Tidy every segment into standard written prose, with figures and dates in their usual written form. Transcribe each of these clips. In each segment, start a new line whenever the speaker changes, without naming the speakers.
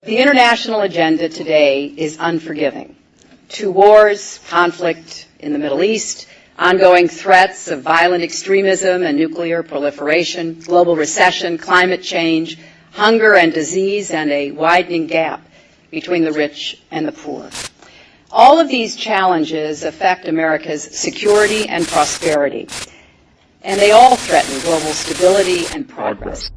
The international agenda today is unforgiving. 2 wars, conflict in the Middle East, ongoing threats of violent extremism and nuclear proliferation, global recession, climate change, hunger and disease, and a widening gap between the rich and the poor. All of these challenges affect America's security and prosperity, and they all threaten global stability and progress.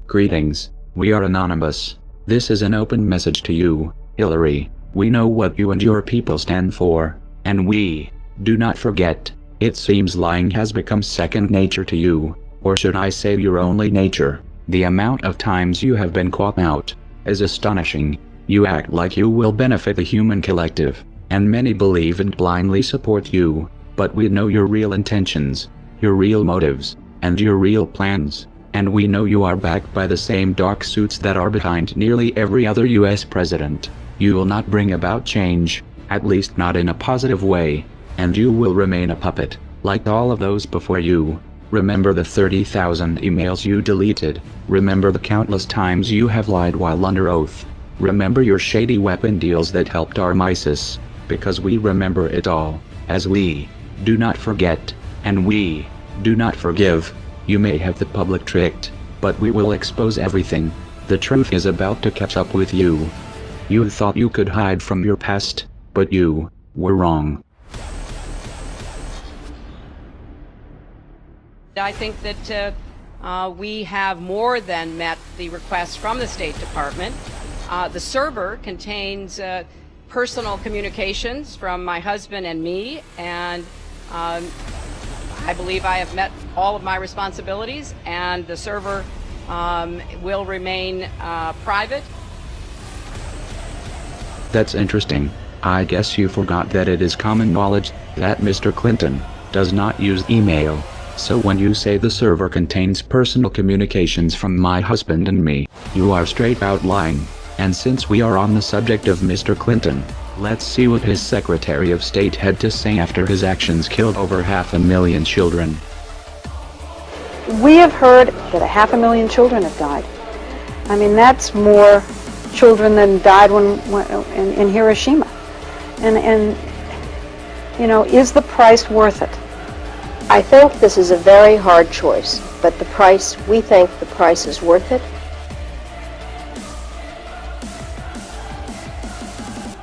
Greetings, we are Anonymous. This is an open message to you, Hillary. We know what you and your people stand for, and we do not forget. It seems lying has become second nature to you, or should I say your only nature. The amount of times you have been caught out is astonishing. You act like you will benefit the human collective, and many believe and blindly support you, but we know your real intentions, your real motives, and your real plans. And we know you are backed by the same dark suits that are behind nearly every other US president. You will not bring about change, at least not in a positive way, and you will remain a puppet, like all of those before you. Remember the 30,000 emails you deleted. Remember the countless times you have lied while under oath. Remember your shady weapon deals that helped arm ISIS, because we remember it all, as we do not forget, and we do not forgive. You may have the public tricked, but we will expose everything. The truth is about to catch up with you. You thought you could hide from your past, but you were wrong.
I think that we have more than met the request from the State Department. The server contains personal communications from my husband and me, and I believe I have met all of my responsibilities, and the server will remain private.
That's interesting. I guess you forgot that it is common knowledge that Mr. Clinton does not use email. So when you say the server contains personal communications from my husband and me, you are straight out lying. And since we are on the subject of Mr. Clinton, let's see what his Secretary of State had to say after his actions killed over 500,000 children.
We have heard that 500,000 children have died. I mean, that's more children than died in Hiroshima. And you know, is the price worth it?
I think this is a very hard choice, but we think the price is worth it.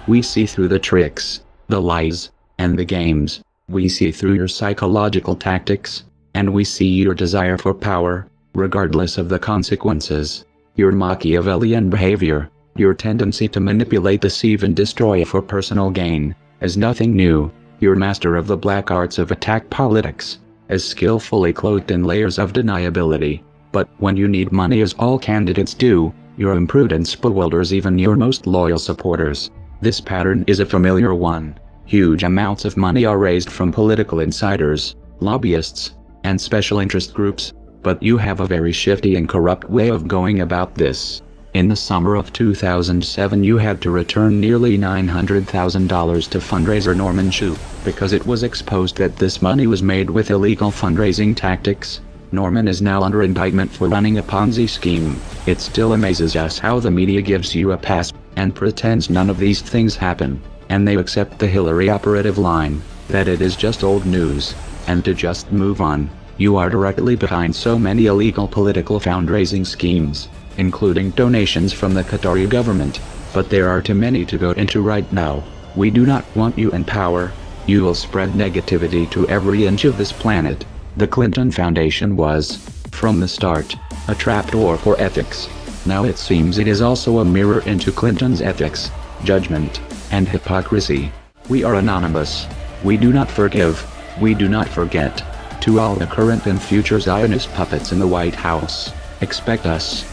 We see through the tricks, the lies, and the games. We see through your psychological tactics, and we see your desire for power, regardless of the consequences. Your Machiavellian behavior, your tendency to manipulate, deceive, and destroy for personal gain, is nothing new. Your master of the black arts of attack politics is skillfully clothed in layers of deniability. But when you need money, as all candidates do, your imprudence bewilders even your most loyal supporters. This pattern is a familiar one. Huge amounts of money are raised from political insiders, lobbyists, and special interest groups, but you have a very shifty and corrupt way of going about this. In the summer of 2007 you had to return nearly $900,000 to fundraiser Norman Shoup, because it was exposed that this money was made with illegal fundraising tactics. Norman is now under indictment for running a Ponzi scheme. It still amazes us how the media gives you a pass, and pretends none of these things happen, and they accept the Hillary operative line, that it is just old news, and to just move on. You are directly behind so many illegal political fundraising schemes, including donations from the Qatari government, but there are too many to go into right now. We do not want you in power. You will spread negativity to every inch of this planet. The Clinton Foundation was, from the start, a trapdoor for ethics. Now it seems it is also a mirror into Clinton's ethics, judgment, and hypocrisy. We are Anonymous. We do not forgive. We do not forget. To all the current and future Zionist puppets in the White House, expect us.